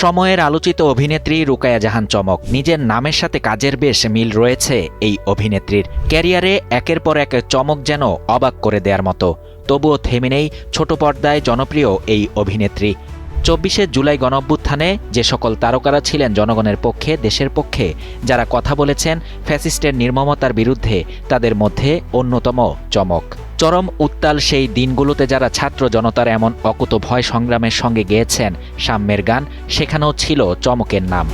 সময়ের আলোচিত অভিনেত্রী রুকায়া জাহান চমক। নিজের নামের সাথে কাজের বেশ মিল রয়েছে এই অভিনেত্রীর। ক্যারিয়ারে একের পর এক চমক যেন অবাক করে দেওয়ার মতো। তবুও থেমে নেই ছোট পর্দায় জনপ্রিয় এই অভিনেত্রী। ২৪শে জুলাই গণঅভ্যুত্থানে যে সকল তারকারা ছিলেন জনগণের পক্ষে, দেশের পক্ষে, যারা কথা বলেছেন ফ্যাসিস্টের নির্মমতার বিরুদ্ধে, তাদের মধ্যে অন্যতম চমক। চরম উত্তাল সেই দিনগুলোতে যারা ছাত্র জনতার এমন অকুতভয় সংগ্রামের সঙ্গে গেয়েছেন সাম্যের গান, সেখানেও ছিল চমকের নাম।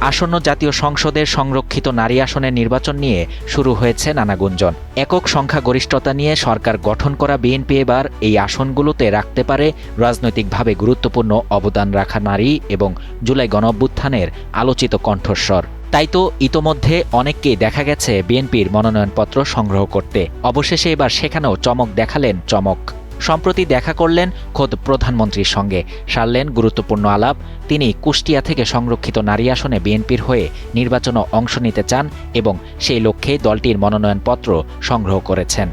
আসন্ন জাতীয় সংসদের সংরক্ষিত নারী আসনের নির্বাচন নিয়ে শুরু হয়েছে নানা গুঞ্জন। একক সংখ্যাগরিষ্ঠতা নিয়ে সরকার গঠন করা বিএনপি এবার এই আসনগুলোতে রাখতে পারে রাজনৈতিকভাবে গুরুত্বপূর্ণ অবদান রাখা নারী এবং জুলাই গণঅভ্যুত্থানের আলোচিত কণ্ঠস্বর। তাই তো ইতোমধ্যে অনেককেই দেখা গেছে বিএনপির মনোনয়নপত্র সংগ্রহ করতে। অবশেষে এবার সেখানেও চমক দেখালেন চমক। সম্প্রতি দেখা করলেন খোদ প্রধানমন্ত্রীর সঙ্গে, সারলেন গুরুত্বপূর্ণ আলাপ। তিনি কুষ্টিয়া থেকে সংরক্ষিত নারী আসনে বিএনপির হয়ে নির্বাচনে অংশ নিতে চান এবং সেই লক্ষ্যে দলটির মনোনয়নপত্র সংগ্রহ করেছেন।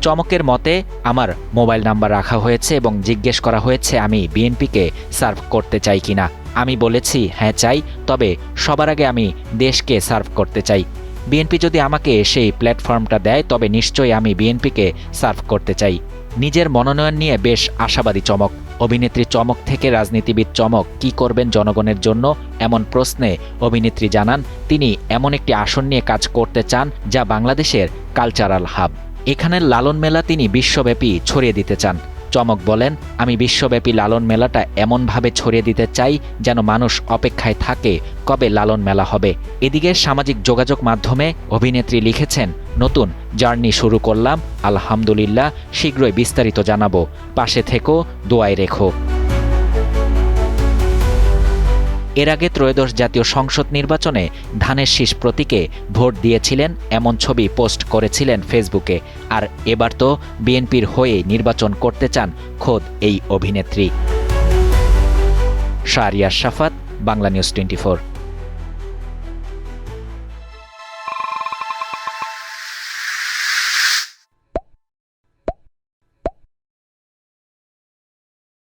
চমকের মতে, আমার মোবাইল নাম্বার রাখা হয়েছে এবং জিজ্ঞেস করা হয়েছে আমি বিএনপিকে সার্ভ করতে চাই কিনা। আমি বলেছি হ্যাঁ চাই, তবে সবার আগে আমি দেশকে সার্ভ করতে চাই। বিএনপি যদি আমাকে সেই প্ল্যাটফর্মটা দেয় তবে নিশ্চয়ই আমি বিএনপিকে সার্ভ করতে চাই। নিজের মনোনয়ন নিয়ে বেশ আশাবাদী চমক। অভিনেত্রী চমক থেকে রাজনীতিবিদ চমক কী করবেন জনগণের জন্য, এমন প্রশ্নে অভিনেত্রী জানান তিনি এমন একটি আসন নিয়ে কাজ করতে চান যা বাংলাদেশের কালচারাল হাব। এখানের লালন মেলা তিনি বিশ্বব্যাপী ছড়িয়ে দিতে চান। চমক বলেন, আমি বিশ্বব্যাপী লালন মেলাটা এমনভাবে ছড়িয়ে দিতে চাই যেন মানুষ অপেক্ষায় থাকে কবে লালন মেলা হবে। এদিকে সামাজিক যোগাযোগ মাধ্যমে অভিনেত্রী লিখেছেন, নতুন জার্নি শুরু করলাম, আলহামদুলিল্লাহ, শীঘ্রই বিস্তারিত জানাবো, পাশে থেকো, দোয়ায় রেখো। এর আগে ত্রয়োদশ জাতীয় সংসদ নির্বাচনে ধানের শীষ প্রতীকে ভোট দিয়েছিলেন এমন ছবি পোস্ট করেছিলেন ফেসবুকে। আর এবার তো বিএনপির হয়ে নির্বাচন করতে চান খোদ এই অভিনেত্রী। শাহরিয়ার শাফাত, বাংলা নিউজ 24।